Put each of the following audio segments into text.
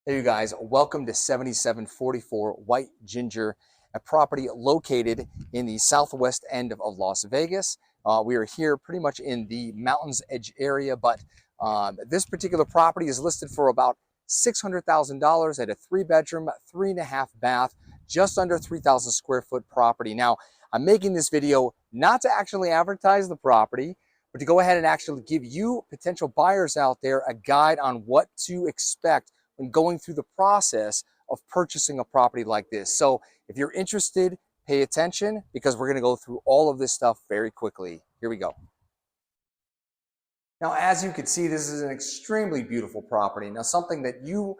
Hey, you guys, welcome to 7744 White Ginger, a property located in the southwest end of Las Vegas. We are here pretty much in the Mountains Edge area, but this particular property is listed for about $600,000 at a 3-bedroom, 3.5 bath, just under 3,000 square foot property. Now, I'm making this video not to actually advertise the property, but to go ahead and actually give you potential buyers out there a guide on what to expect when going through the process of purchasing a property like this. So if you're interested, pay attention because we're going to go through all of this stuff very quickly. Here we go. Now, as you can see, this is an extremely beautiful property. Now, something that you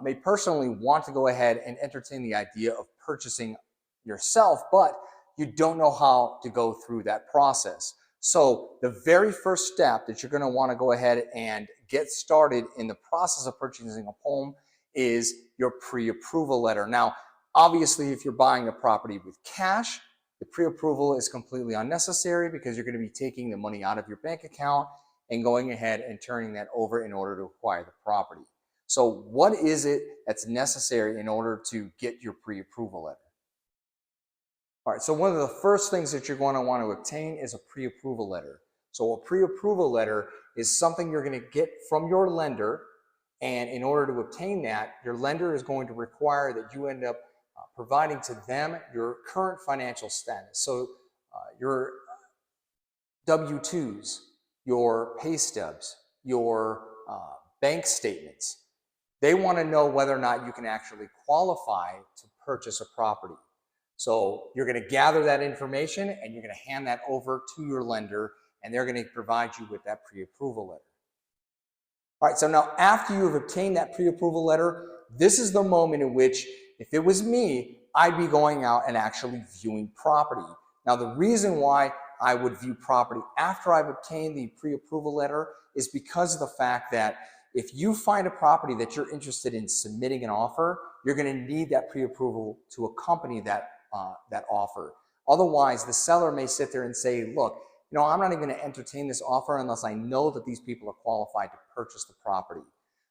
may personally want to go ahead and entertain the idea of purchasing yourself, but you don't know how to go through that process. So the very first step that you're going to want to go ahead and get started in the process of purchasing a home is your pre-approval letter. Now, obviously, if you're buying a property with cash, the pre-approval is completely unnecessary because you're going to be taking the money out of your bank account and going ahead and turning that over in order to acquire the property. So what is it that's necessary in order to get your pre-approval letter? All right, so one of the first things that you're going to want to obtain is a pre-approval letter. So a pre-approval letter is something you're going to get from your lender, and in order to obtain that, your lender is going to require that you end up providing to them your current financial status. So your W-2s, your pay stubs, your bank statements. They want to know whether or not you can actually qualify to purchase a property. So you're going to gather that information and you're going to hand that over to your lender, and they're going to provide you with that pre-approval letter. All right, so now after you have obtained that pre-approval letter, this is the moment in which, if it was me, I'd be going out and actually viewing property. Now, the reason why I would view property after I've obtained the pre-approval letter is because of the fact that if you find a property that you're interested in submitting an offer, you're going to need that pre-approval to accompany that offer. Otherwise, the seller may sit there and say, look, I'm not even going to entertain this offer unless I know that these people are qualified to purchase the property.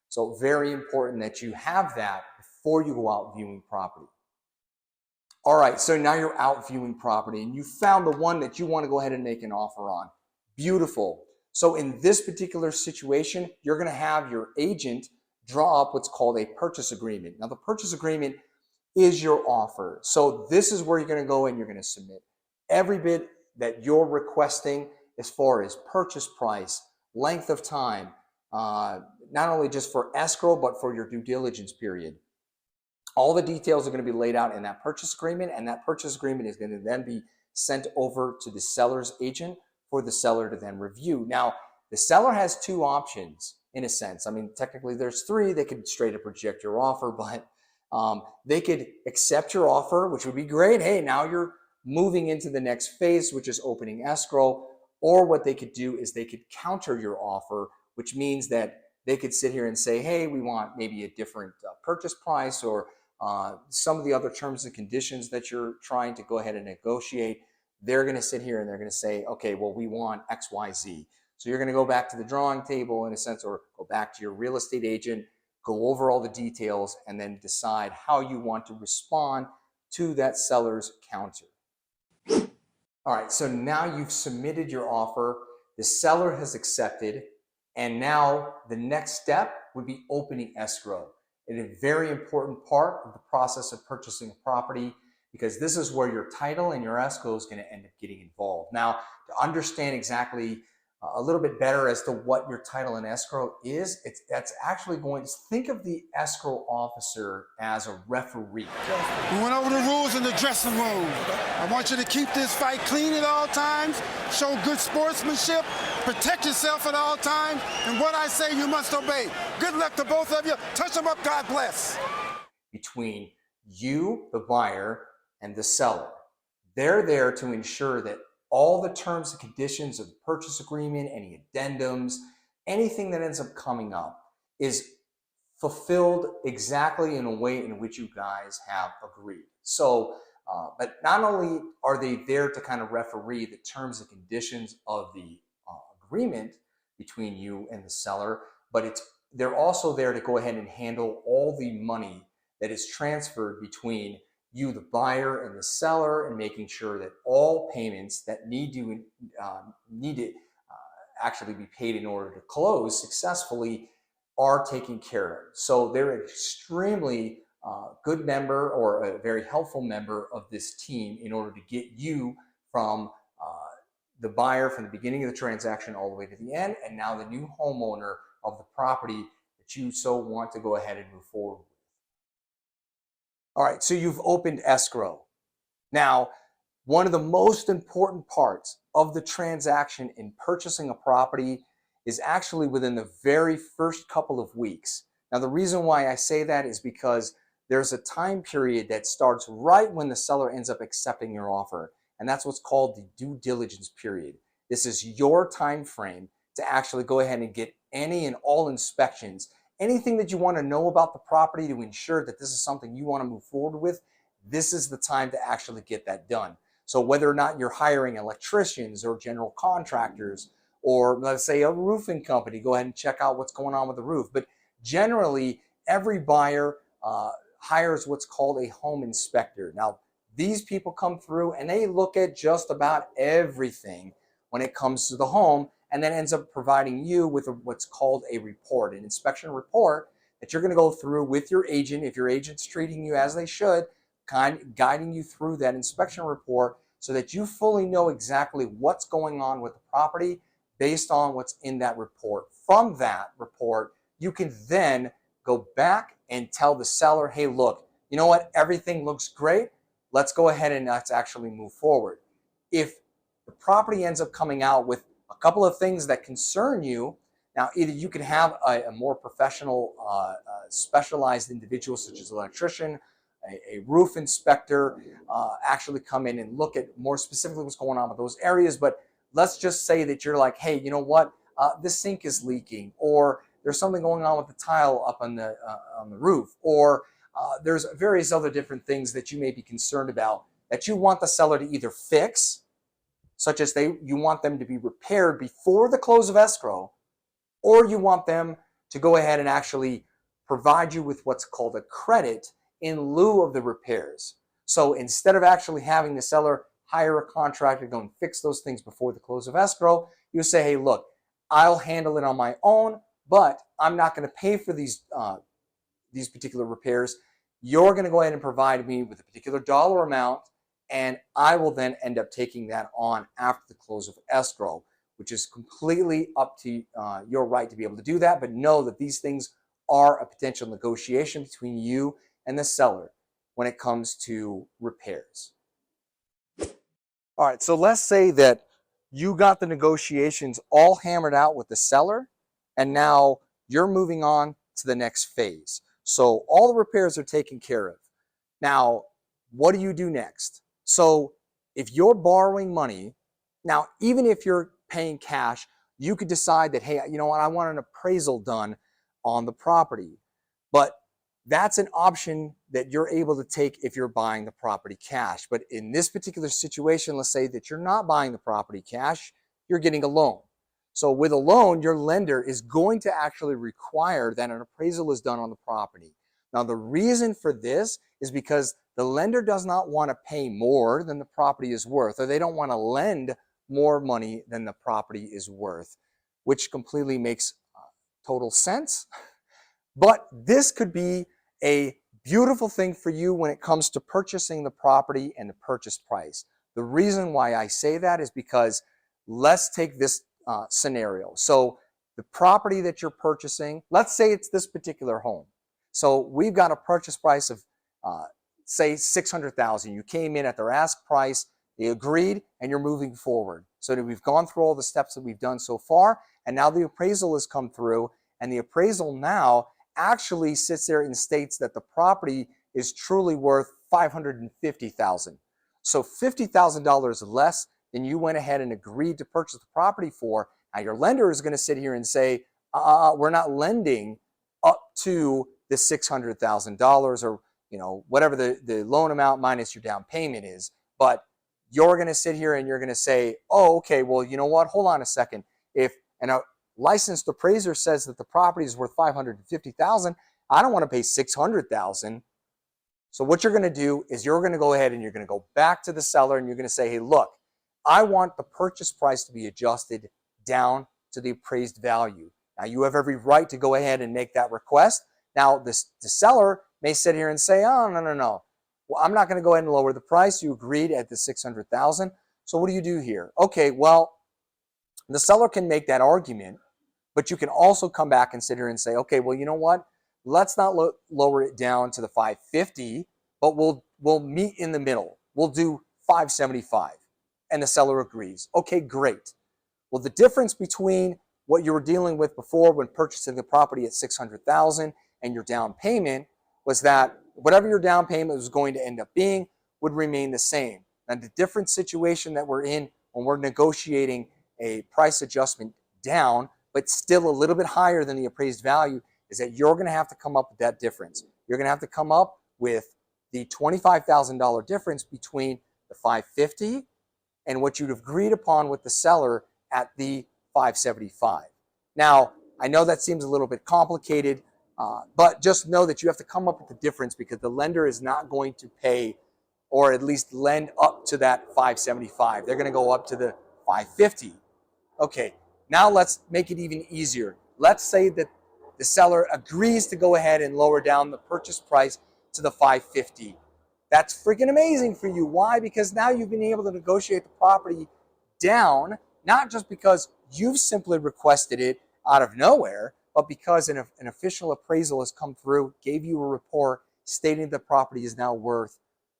So very important that you have that before you go out viewing property. All right, so now you're out viewing property and you found the one that you want to go ahead and make an offer on. Beautiful. So in this particular situation, you're going to have your agent draw up what's called a purchase agreement. Now, the purchase agreement is your offer. So this is where you're going to go and you're going to submit every bit that you're requesting as far as purchase price, length of time, not only just for escrow, but for your due diligence period. All the details are going to be laid out in that purchase agreement, and that purchase agreement is going to then be sent over to the seller's agent for the seller to then review. Now, the seller has two options in a sense. I mean, technically there's three. They could straight up reject your offer, but they could accept your offer, which would be great. Hey, now you're moving into the next phase, which is opening escrow. Or what they could do is they could counter your offer, which means that they could sit here and say, hey, we want maybe a different purchase price, or some of the other terms and conditions that you're trying to go ahead and negotiate. They're going to sit here and they're going to say, okay, well, we want X, Y, Z. So you're going to go back to the drawing table in a sense, or go back to your real estate agent, go over all the details, and then decide how you want to respond to that seller's counter. All right, so now you've submitted your offer, the seller has accepted, and now the next step would be opening escrow. It's a very important part of the process of purchasing a property, because this is where your title and your escrow is going to end up getting involved. Now, to understand exactly a little bit better as to what your title and escrow is, that's actually going to think of the escrow officer as a referee. We went over the rules in the dressing room. I want you to keep this fight clean at all times, show good sportsmanship, protect yourself at all times, and what I say you must obey. Good luck to both of you. Touch them up, God bless. Between you, the buyer, and the seller. They're there to ensure that all the terms and conditions of the purchase agreement, any addendums, anything that ends up coming up is fulfilled exactly in a way in which you guys have agreed. So, but not only are they there to kind of referee the terms and conditions of the agreement between you and the seller, but it's they're also there to go ahead and handle all the money that is transferred between you, the buyer, and the seller, and making sure that all payments that need to actually be paid in order to close successfully are taken care of. So they're an extremely good member, or a very helpful member of this team, in order to get you from the buyer from the beginning of the transaction all the way to the end, and now the new homeowner of the property that you so want to go ahead and move forward with. All right, so you've opened escrow. Now, one of the most important parts of the transaction in purchasing a property is actually within the very first couple of weeks. Now, the reason why I say that is because there's a time period that starts right when the seller ends up accepting your offer, and that's what's called the due diligence period. This is your time frame to actually go ahead and get any and all inspections, anything that you want to know about the property to ensure that this is something you want to move forward with. This is the time to actually get that done. So whether or not you're hiring electricians or general contractors, or let's say a roofing company, go ahead and check out what's going on with the roof. But generally, every buyer hires what's called a home inspector. Now, these people come through and they look at just about everything when it comes to the home, and then ends up providing you with what's called a report, an inspection report that you're going to go through with your agent, if your agent's treating you as they should, guiding you through that inspection report so that you fully know exactly what's going on with the property based on what's in that report. From that report, you can then go back and tell the seller, hey, look, you know what? Everything looks great. Let's go ahead and let's actually move forward. If the property ends up coming out with a couple of things that concern you, now either you can have a more professional, specialized individual such as an electrician, a roof inspector, actually come in and look at more specifically what's going on with those areas. But let's just say that you're like, hey, you know what? This sink is leaking, or there's something going on with the tile up on the roof, or there's various other different things that you may be concerned about that you want the seller to either fix, such as you want them to be repaired before the close of escrow, or you want them to go ahead and actually provide you with what's called a credit in lieu of the repairs. So instead of actually having the seller hire a contractor to go and fix those things before the close of escrow, you say, hey, look, I'll handle it on my own, but I'm not going to pay for these particular repairs. You're going to go ahead and provide me with a particular dollar amount, and I will then end up taking that on after the close of escrow, which is completely up to your right to be able to do that. But know that these things are a potential negotiation between you and the seller when it comes to repairs. All right, so let's say that you got the negotiations all hammered out with the seller, and now you're moving on to the next phase. So all the repairs are taken care of. Now, what do you do next? So if you're borrowing money, now even if you're paying cash, you could decide that, hey, you know what, I want an appraisal done on the property. But that's an option that you're able to take if you're buying the property cash. But in this particular situation, let's say that you're not buying the property cash, you're getting a loan. So with a loan, your lender is going to actually require that an appraisal is done on the property. Now, the reason for this is because the lender does not want to pay more than the property is worth, or they don't want to lend more money than the property is worth, which completely makes total sense. But this could be a beautiful thing for you when it comes to purchasing the property and the purchase price. The reason why I say that is because let's take this scenario. So the property that you're purchasing, let's say it's this particular home. So we've got a purchase price of say $600,000. You came in at their ask price, they agreed, and you're moving forward. So that we've gone through all the steps that we've done so far, and now the appraisal has come through, and the appraisal now actually sits there and states that the property is truly worth $550,000. So $50,000 less than you went ahead and agreed to purchase the property for. Now your lender is going to sit here and say, we're not lending up to the $600,000, or whatever the loan amount minus your down payment is. But you're going to sit here and you're going to say, oh, okay, well, you know what? Hold on a second. And licensed appraiser says that the property is worth $550,000. I don't want to pay $600,000. So what you're going to do is you're going to go ahead and you're going to go back to the seller and you're going to say, hey, look, I want the purchase price to be adjusted down to the appraised value. Now, you have every right to go ahead and make that request. Now, the seller may sit here and say, oh, no. Well, I'm not going to go ahead and lower the price. You agreed at the $600,000. So what do you do here? Okay, well, the seller can make that argument, but you can also come back and sit here and say, okay, well, you know what? Let's not lower it down to the 550, but we'll meet in the middle. We'll do 575. And the seller agrees. Okay, great. Well, the difference between what you were dealing with before when purchasing the property at $600,000 and your down payment was that whatever your down payment was going to end up being would remain the same. And the different situation that we're in when we're negotiating a price adjustment down, but still a little bit higher than the appraised value, is that you're going to have to come up with that difference. You're going to have to come up with the $25,000 difference between the 550 and what you'd agreed upon with the seller at the 575. Now, I know that seems a little bit complicated, but just know that you have to come up with the difference because the lender is not going to pay or at least lend up to that 575. They're going to go up to the 550. Okay, now let's make it even easier. Let's say that the seller agrees to go ahead and lower down the purchase price to the 550. That's freaking amazing for you. Why? Because now you've been able to negotiate the property down, not just because you've simply requested it out of nowhere, but because an official appraisal has come through, gave you a report stating the property is now worth,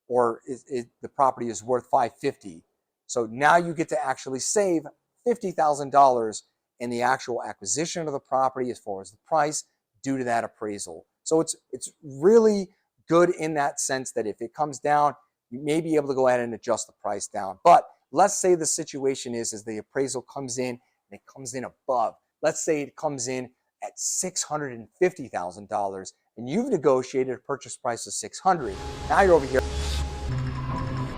or the property is worth 550. So now you get to actually save $50,000 in the actual acquisition of the property as far as the price due to that appraisal. So it's really good in that sense that if it comes down, you may be able to go ahead and adjust the price down. But let's say the situation is the appraisal comes in and it comes in above. Let's say it comes in at $650,000 and you've negotiated a purchase price of $600,000. Now you're over here,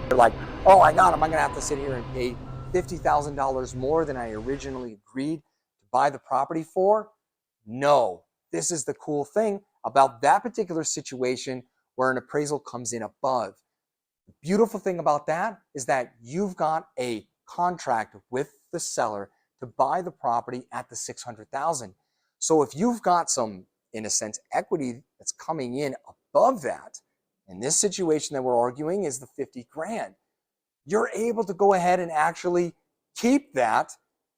you're like, oh my God, am I gonna have to sit here and pay $50,000 more than I originally agreed to buy the property for? No, this is the cool thing about that particular situation where an appraisal comes in above. The beautiful thing about that is that you've got a contract with the seller to buy the property at the $600,000. So if you've got some, in a sense, equity that's coming in above that, in this situation that we're arguing is the 50 grand, you're able to go ahead and actually keep that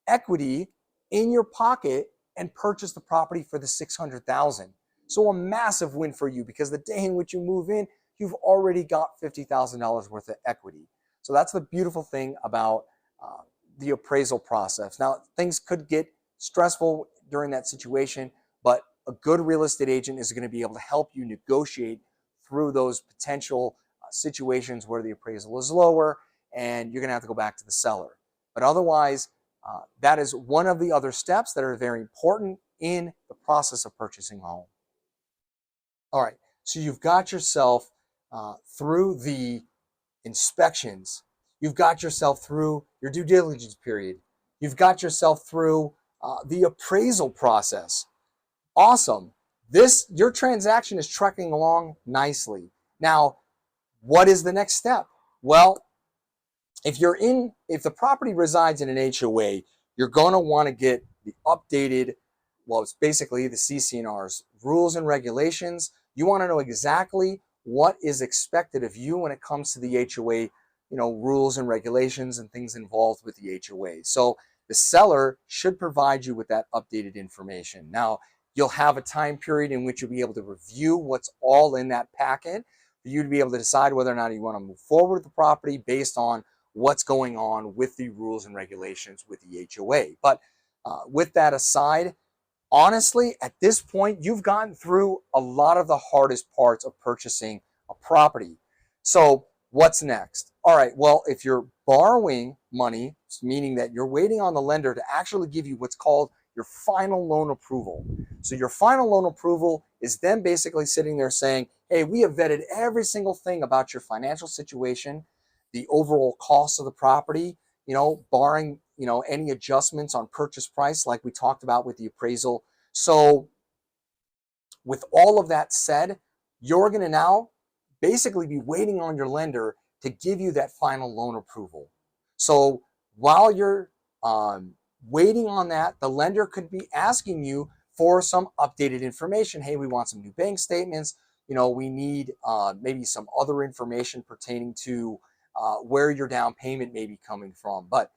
equity in your pocket and purchase the property for the $600,000. So a massive win for you because the day in which you move in, you've already got $50,000 worth of equity. So that's the beautiful thing about the appraisal process. Now, things could get stressful during that situation, but a good real estate agent is going to be able to help you negotiate through those potential situations where the appraisal is lower and you're going to have to go back to the seller. But otherwise, that is one of the other steps that are very important in the process of purchasing a home. All right, so you've got yourself through the inspections. You've got yourself through your due diligence period. You've got yourself through the appraisal process. Awesome. Your transaction is trekking along nicely. Now, what is the next step? Well, if the property resides in an HOA, you're going to want to get the updated, well, it's basically the CC&R's rules and regulations. You want to know exactly what is expected of you when it comes to the HOA, rules and regulations and things involved with the HOA. So the seller should provide you with that updated information. Now, you'll have a time period in which you'll be able to review what's all in that packet for you to be able to decide whether or not you want to move forward with the property based on what's going on with the rules and regulations with the HOA. But with that aside, honestly, at this point, you've gotten through a lot of the hardest parts of purchasing a property. So what's next? All right, well, if you're borrowing money, meaning that you're waiting on the lender to actually give you what's called your final loan approval. So your final loan approval is them basically sitting there saying, hey, we have vetted every single thing about your financial situation, the overall cost of the property, barring any adjustments on purchase price like we talked about with the appraisal. So with all of that said, you're going to now basically be waiting on your lender to give you that final loan approval. So while you're waiting on that, the lender could be asking you for some updated information. Hey, we want some new bank statements. We need maybe some other information pertaining to where your down payment may be coming from. But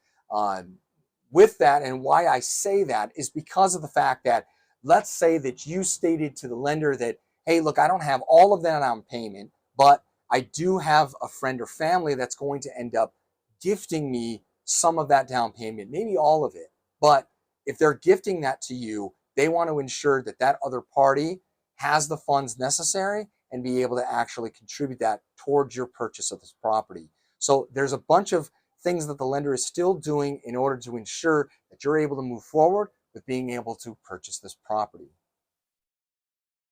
with that, and why I say that is because of the fact that, let's say that you stated to the lender that, hey, look, I don't have all of that down payment, but I do have a friend or family that's going to end up gifting me some of that down payment, maybe all of it. But if they're gifting that to you, they want to ensure that that other party has the funds necessary and be able to actually contribute that towards your purchase of this property. So there's a bunch of things that the lender is still doing in order to ensure that you're able to move forward with being able to purchase this property.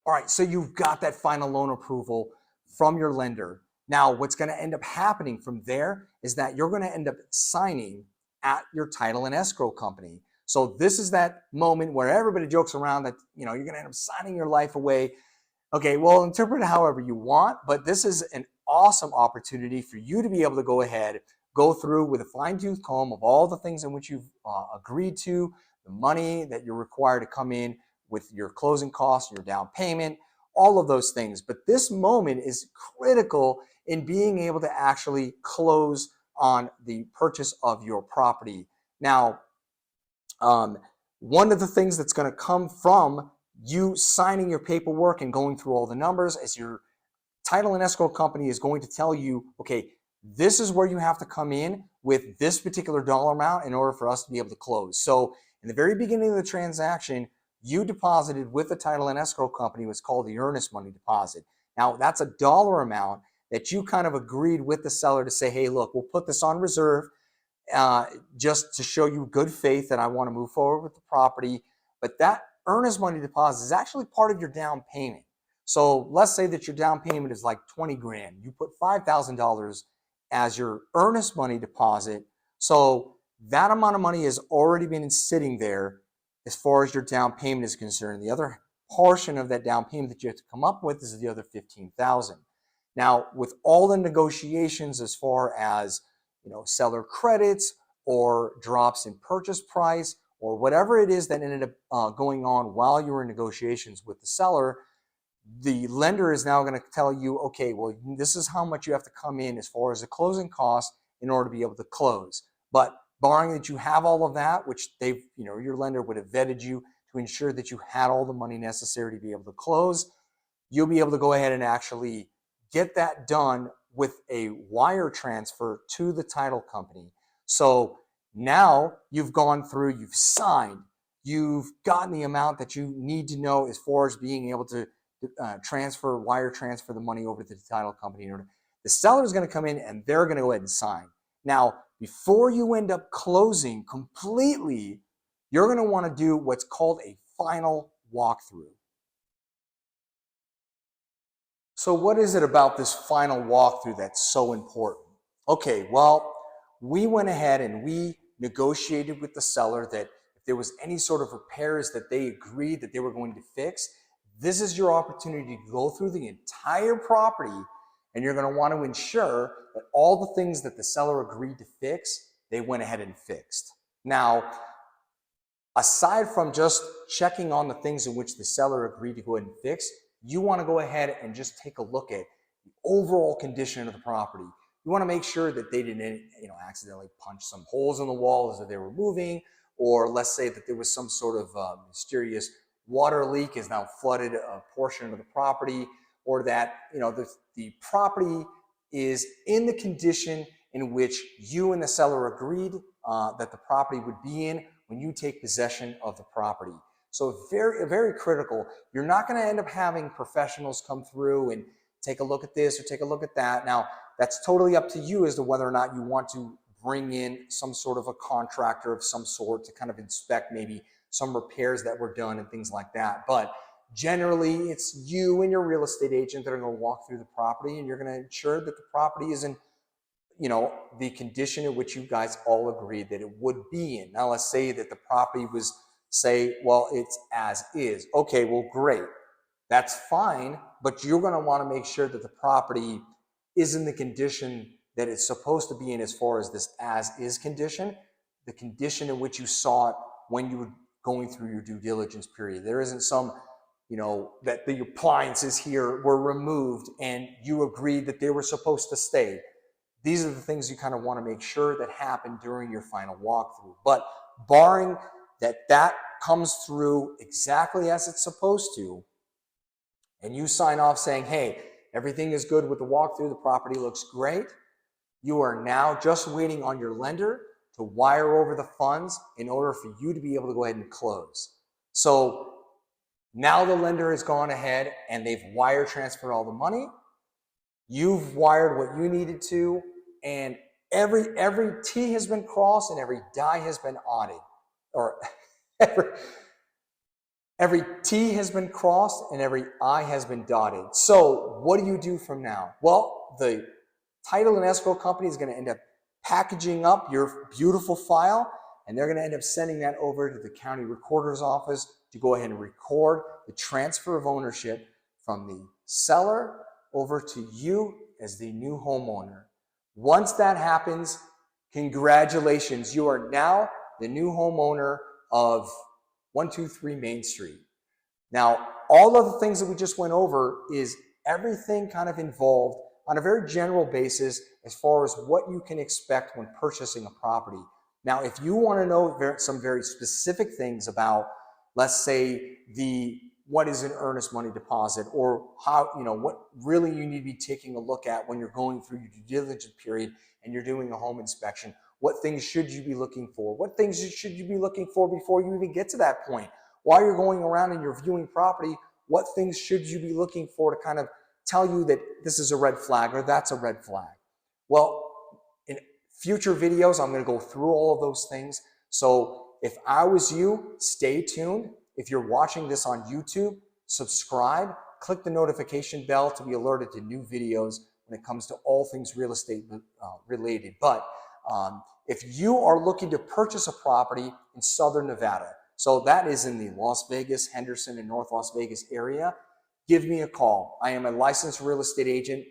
All right, so you've got that final loan approval from your lender. Now, what's going to end up happening from there is that you're going to end up signing at your title and escrow company. So this is that moment where everybody jokes around that, you're going to end up signing your life away. Okay, well, interpret it however you want, but this is an awesome opportunity for you to be able to go ahead, go through with a fine-tooth comb of all the things in which you've agreed to, the money that you're required to come in with your closing costs, your down payment, all of those things. But this moment is critical in being able to actually close on the purchase of your property. Now, one of the things that's going to come from you signing your paperwork and going through all the numbers is your title and escrow company is going to tell you, okay, this is where you have to come in with this particular dollar amount in order for us to be able to close. So in the very beginning of the transaction, you deposited with the title and escrow company what's called the earnest money deposit. Now, that's a dollar amount that you kind of agreed with the seller to say, hey, look, we'll put this on reserve just to show you good faith that I want to move forward with the property. But that earnest money deposit is actually part of your down payment. So let's say that your down payment is like 20 grand. You put $5,000 as your earnest money deposit. So that amount of money has already been sitting there as far as your down payment is concerned. The other portion of that down payment that you have to come up with is the other $15,000. Now, with all the negotiations as far as seller credits or drops in purchase price or whatever it is that ended up going on while you were in negotiations with the seller, the lender is now going to tell you, okay, well, this is how much you have to come in as far as the closing costs in order to be able to close. But barring that you have all of that, which your lender would have vetted you to ensure that you had all the money necessary to be able to close, you'll be able to go ahead and actually get that done with a wire transfer to the title company. So now you've gone through, you've signed, you've gotten the amount that you need to know as far as being able to wire transfer the money over to the title company. The seller is going to come in and they're going to go ahead and sign. Now, before you end up closing completely, you're going to want to do what's called a final walkthrough. So what is it about this final walkthrough that's so important? Okay, well, we went ahead and we negotiated with the seller that if there was any sort of repairs that they agreed that they were going to fix, this is your opportunity to go through the entire property, and you're going to want to ensure that all the things that the seller agreed to fix, they went ahead and fixed. Now, aside from just checking on the things in which the seller agreed to go ahead and fix, you want to go ahead and just take a look at the overall condition of the property. You want to make sure that they didn't, accidentally punch some holes in the wall as they were moving, or let's say that there was some sort of mysterious water leak has now flooded a portion of the property, or that the property is in the condition in which you and the seller agreed that the property would be in when you take possession of the property. So very, very critical. You're not going to end up having professionals come through and take a look at this or take a look at that. Now, that's totally up to you as to whether or not you want to bring in some sort of a contractor of some sort to kind of inspect maybe some repairs that were done and things like that. But generally, it's you and your real estate agent that are going to walk through the property, and you're going to ensure that the property is in the condition in which you guys all agreed that it would be in. Now, let's say that the property was, say, well, it's as is. Okay, well, great. That's fine, but you're going to want to make sure that the property is in the condition that it's supposed to be in as far as this as is condition, the condition in which you saw it when you were going through your due diligence period. There isn't some, that the appliances here were removed and you agreed that they were supposed to stay. These are the things you kind of want to make sure that happen during your final walkthrough. But barring that comes through exactly as it's supposed to, and you sign off saying, hey, everything is good with the walkthrough, the property looks great, you are now just waiting on your lender to wire over the funds in order for you to be able to go ahead and close. So now the lender has gone ahead and they've wire transferred all the money. You've wired what you needed to, and every T has been crossed and every I has been dotted, or every T has been crossed and every I has been dotted. So what do you do from now? Well, the title and escrow company is going to end up packaging up your beautiful file, and they're going to end up sending that over to the county recorder's office to go ahead and record the transfer of ownership from the seller over to you as the new homeowner. Once that happens, congratulations, you are now the new homeowner of 123 Main Street. Now, all of the things that we just went over is everything kind of involved on a very general basis as far as what you can expect when purchasing a property. Now, if you want to know some very specific things about, let's say, what is an earnest money deposit, or how, what really you need to be taking a look at when you're going through your due diligence period and you're doing a home inspection, what things should you be looking for? What things should you be looking for before you even get to that point? While you're going around and you're viewing property, what things should you be looking for to kind of tell you that this is a red flag or that's a red flag? Well, in future videos, I'm going to go through all of those things. So if I was you, stay tuned. If you're watching this on YouTube, subscribe, click the notification bell to be alerted to new videos when it comes to all things real estate related. But if you are looking to purchase a property in Southern Nevada, so that is in the Las Vegas, Henderson, and North Las Vegas area, give me a call. I am a licensed real estate agent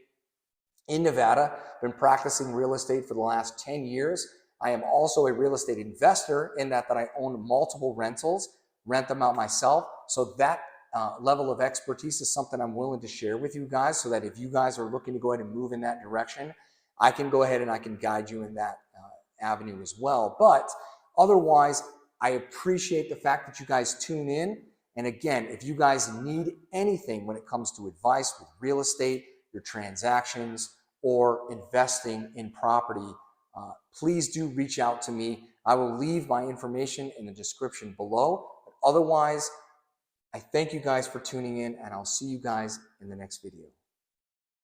in Nevada, been practicing real estate for the last 10 years. I am also a real estate investor in that I own multiple rentals, rent them out myself. So that level of expertise is something I'm willing to share with you guys, so that if you guys are looking to go ahead and move in that direction, I can go ahead and I can guide you in that avenue as well. But otherwise, I appreciate the fact that you guys tune in. And again, if you guys need anything when it comes to advice with real estate, your transactions, or investing in property, please do reach out to me. I will leave my information in the description below. But otherwise, I thank you guys for tuning in, and I'll see you guys in the next video.